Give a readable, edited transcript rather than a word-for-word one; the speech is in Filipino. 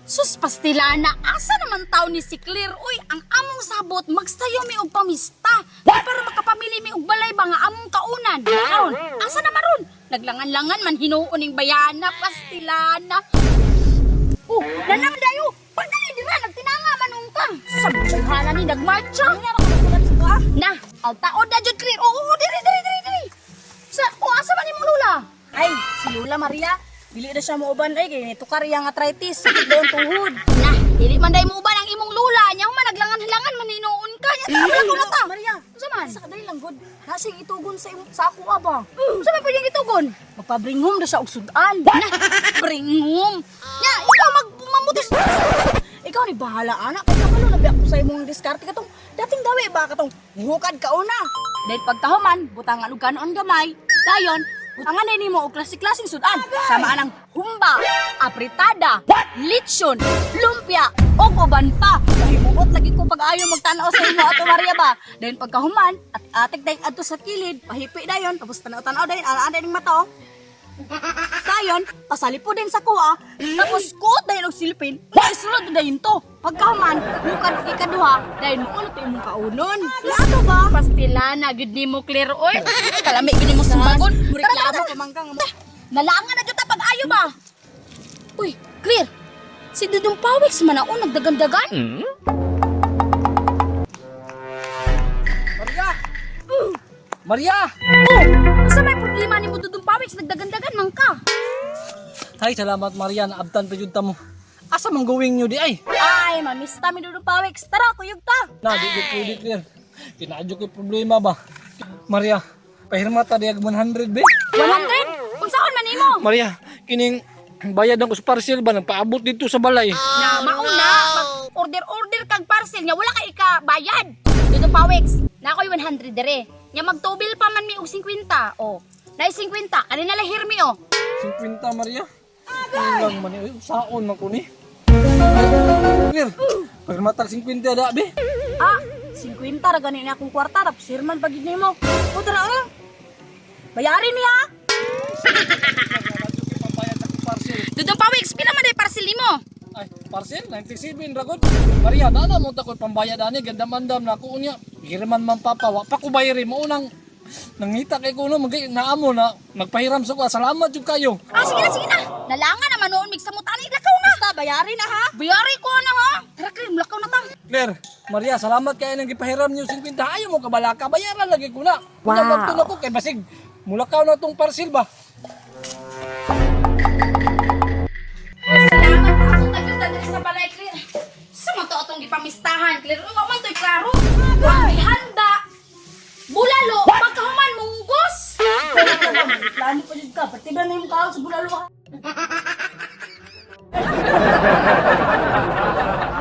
Sus pastilana, asa naman tao ni si Claire? Uy, ang among sabot, magsayo mi og pamista. Para makapamili mi og balay ba nga among kaunan. Karon, asa naman ron? Naglangan-langan man hinuon ning bayana, pastilana. Oh, nanam dayo. Pagdali dira nagtinanga manung ka. Sabay ni nagmarcha. Na, altaod na jud Claire. Oo, diri. Asa man imong lula? Ay, si Lola Maria, dili na siya muuban ay kay tukar yang arthritis, sakit daw ang tuhod. Na, dili man day mo uban ang imong lula. Nya man naglangan-langan man hinuon ka. Nya wala ko na ta. Maria, Unsa man? sa kadali lang god. Nasing itugon sa ako aba. Unsa man pwedeng itugon? Magpabringhom na siya og sudan. Na, bringom. Nya, ikaw mamutis. Ikaw ni bahala anak, kay kabalo na biyak ko sa imong diskarte katong dating dawi ba katong hukad ka una. Dahil pagkahuman, butangan og kanon gamay. Dayon, butangan na nimo og klase-klaseng sudan. Sama anang humba, apritada, lechon, lumpia, og uban pa. Mahimuot lagi ko pag-ayo magtanaw sa imo ato Maria ba. Dahil pagkahuman, at atik dayon adto sa kilid, pahipi dayon, tapos tanaw-tanaw dayon, ana ning mata. Dayon, pasalipo din sa kuha, tapos kuot dayon og silpin, isunod dayon to. Pagkahuman, bukad ikaduha, dayon mo ulit imong kaunon. Lato ba? Pastilana gud nimo Claire oy. Kalami gid mo sumbagon. Reklamo pamangkang. Nalangan na jud ta pag-ayo ba. Uy, Claire. Si Dudong Pawix man ako nagdagandagan. Maria! Maria! Oh, asa may problema nimo Dudong Pawix nagdagandagan man ka? Hay, salamat Maria, naabtan pa jud ta mo. Asa man going nyo di ay? Ay, mamista mi Dudong Pawix. Tara, kuyog ta. Na, di pwede clear. Kinadyo ko'y problema ba? Maria, pahirma ta diag 100 be? 100? Unsaon man nimo? Maria, kining bayad ako sa parcel ba? Nagpaabot dito sa balay. Na mauna pag order kag parcel nya wala ka ikabayad. Dudong Pawix, na ako'y 100 dire. Nya magtubil pa man mi og 50. Oh. Nay 50, kanina lahir mi oh. 50 Maria? Lang man eh. Saon man ko ni. Clear, pahirma ta 50 da be? Ah, 50 ra ganin akong kwarta, tapos sirman pagid nimo. O tara, bayarin niya. Pambayad ako parcel. Dudong Pawix, pila man day parcel nimo? Ay, parcel 97 ragot. Maria, dana mo ta ko pambayad ani gandam-andam na ko unya. Hirman man papa, wa pa ko bayari mo unang nangita kay kuno naamo na nagpahiram sa ko. Salamat jud kayo. Ah, sige na. Nalangan naman noon mig samot ani lakaw na. Basta bayarin na ha. Bayari ko na ha. Tara, Claire, lakaw na ta. Claire, Maria, salamat kay nang gipahiram niyo 50. Ayaw mo kabalaka, bayaran lagi ko na. Wow. Magto na ko kay basig mulakaw na tong parcel ba. Salamat pa ako tagyod sa balay, Claire. Sumato atong gipamistahan, Claire. Uwa man to'y klaro. May handa. Bulalo, pagkahuman munggos. Plano pa jud ka, pati ba na yung kao sa bulalo ha?